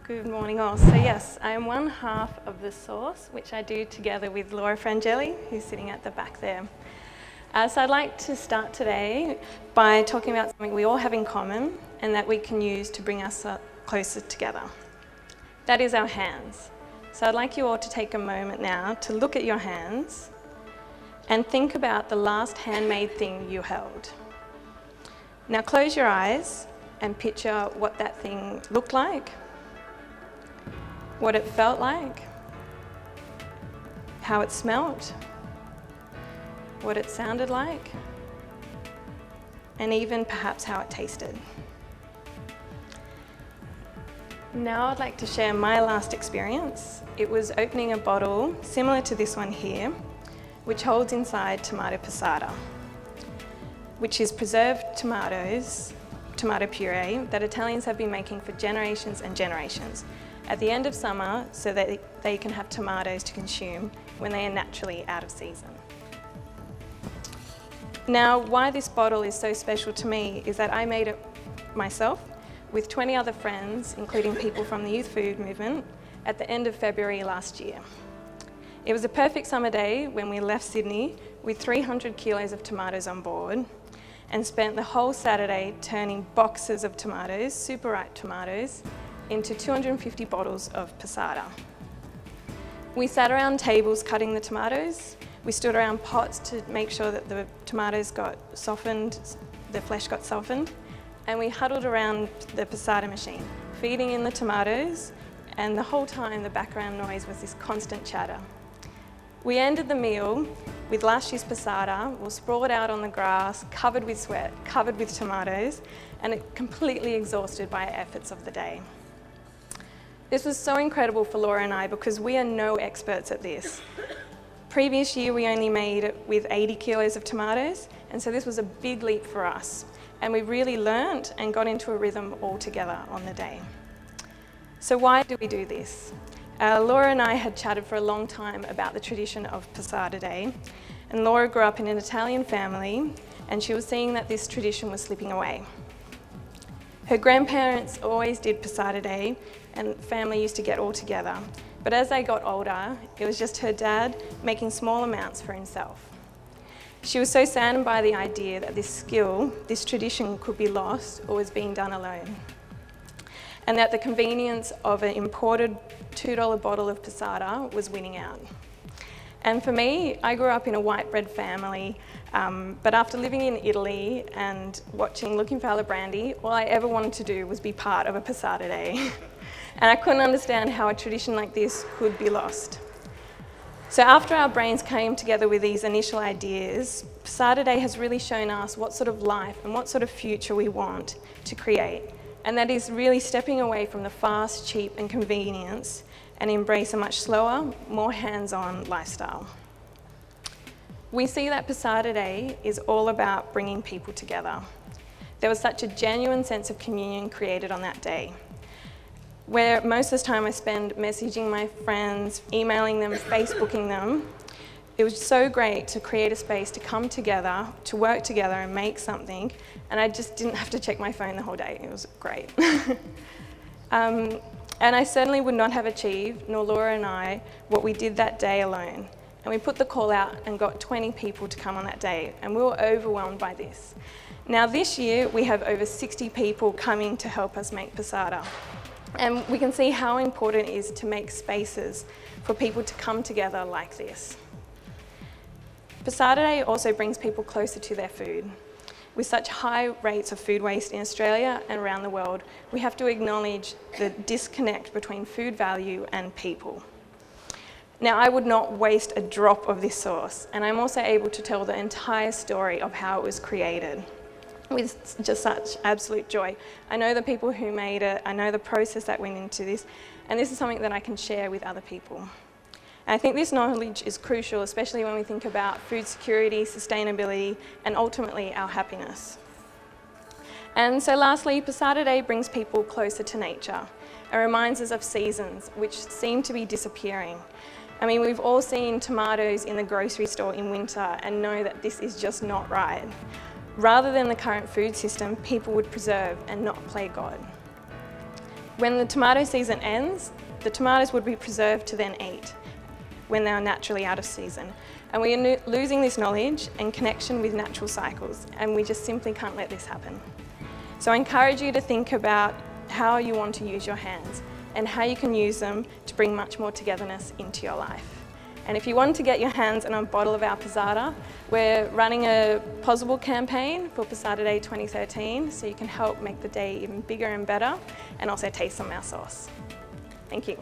Good morning all. So yes, I am one half of the Source, which I do together with Laura Frangelli, who's sitting at the back there. So I'd like to start today by talking about something we all have in common and that we can use to bring us closer together. That is our hands. So I'd like you all to take a moment now to look at your hands and think about the last handmade thing you held. Now close your eyes and picture what that thing looked like, what it felt like, how it smelt, what it sounded like, and even perhaps how it tasted. Now I'd like to share my last experience. It was opening a bottle similar to this one here, which holds inside tomato passata, which is preserved tomato puree that Italians have been making for generations and generations at the end of summer so that they can have tomatoes to consume when they are naturally out of season. Now, why this bottle is so special to me is that I made it myself with 20 other friends, including people from the youth food movement, at the end of February last year. It was a perfect summer day when we left Sydney with 300 kilos of tomatoes on board and spent the whole Saturday turning boxes of tomatoes, super ripe tomatoes, into 250 bottles of passata. We sat around tables cutting the tomatoes. We stood around pots to make sure that the tomatoes got softened, the flesh got softened, and we huddled around the passata machine, feeding in the tomatoes, and the whole time the background noise was this constant chatter. We ended the meal with last year's passata, all sprawled out on the grass, covered with sweat, covered with tomatoes, and completely exhausted by our efforts of the day. This was so incredible for Laura and I because we are no experts at this. Previous year we only made it with 80 kilos of tomatoes, and so this was a big leap for us. And we really learnt and got into a rhythm all together on the day. So why do we do this? Laura and I had chatted for a long time about the tradition of Passata Day, and Laura grew up in an Italian family and she was seeing that this tradition was slipping away. Her grandparents always did Passata Day and family used to get all together, but as they got older, it was just her dad making small amounts for himself. She was so saddened by the idea that this skill, this tradition could be lost or was being done alone, and that the convenience of an imported $2 bottle of passata was winning out. And for me, I grew up in a white bread family, but after living in Italy and looking for Brandy, all I ever wanted to do was be part of a Passata Day. And I couldn't understand how a tradition like this could be lost. So after our brains came together with these initial ideas, Passata Day has really shown us what sort of life and what sort of future we want to create. And that is really stepping away from the fast, cheap and convenience and embrace a much slower, more hands-on lifestyle. We see that Passata Day is all about bringing people together. There was such a genuine sense of communion created on that day, where most of the time I spend messaging my friends, emailing them, Facebooking them. It was so great to create a space to come together, to work together and make something, and I just didn't have to check my phone the whole day. It was great. And I certainly would not have achieved, nor Laura and I, what we did that day alone. And we put the call out and got 20 people to come on that day, and we were overwhelmed by this. Now this year, we have over 60 people coming to help us make passata. And we can see how important it is to make spaces for people to come together like this. Passata Day also brings people closer to their food. With such high rates of food waste in Australia and around the world, we have to acknowledge the disconnect between food value and people. Now, I would not waste a drop of this sauce, and I'm also able to tell the entire story of how it was created with just such absolute joy. I know the people who made it, I know the process that went into this, and this is something that I can share with other people. And I think this knowledge is crucial, especially when we think about food security, sustainability, and ultimately our happiness. And so lastly, Passata Day brings people closer to nature. It reminds us of seasons, which seem to be disappearing. I mean, we've all seen tomatoes in the grocery store in winter and know that this is just not right. Rather than the current food system, people would preserve and not play God. When the tomato season ends, the tomatoes would be preserved to then eat when they are naturally out of season. And we are losing this knowledge and connection with natural cycles, and we just simply can't let this happen. So I encourage you to think about how you want to use your hands and how you can use them to bring much more togetherness into your life. And if you want to get your hands on a bottle of our Passata, we're running a possible campaign for Passata Day 2013, so you can help make the day even bigger and better, and also taste some of our sauce. Thank you.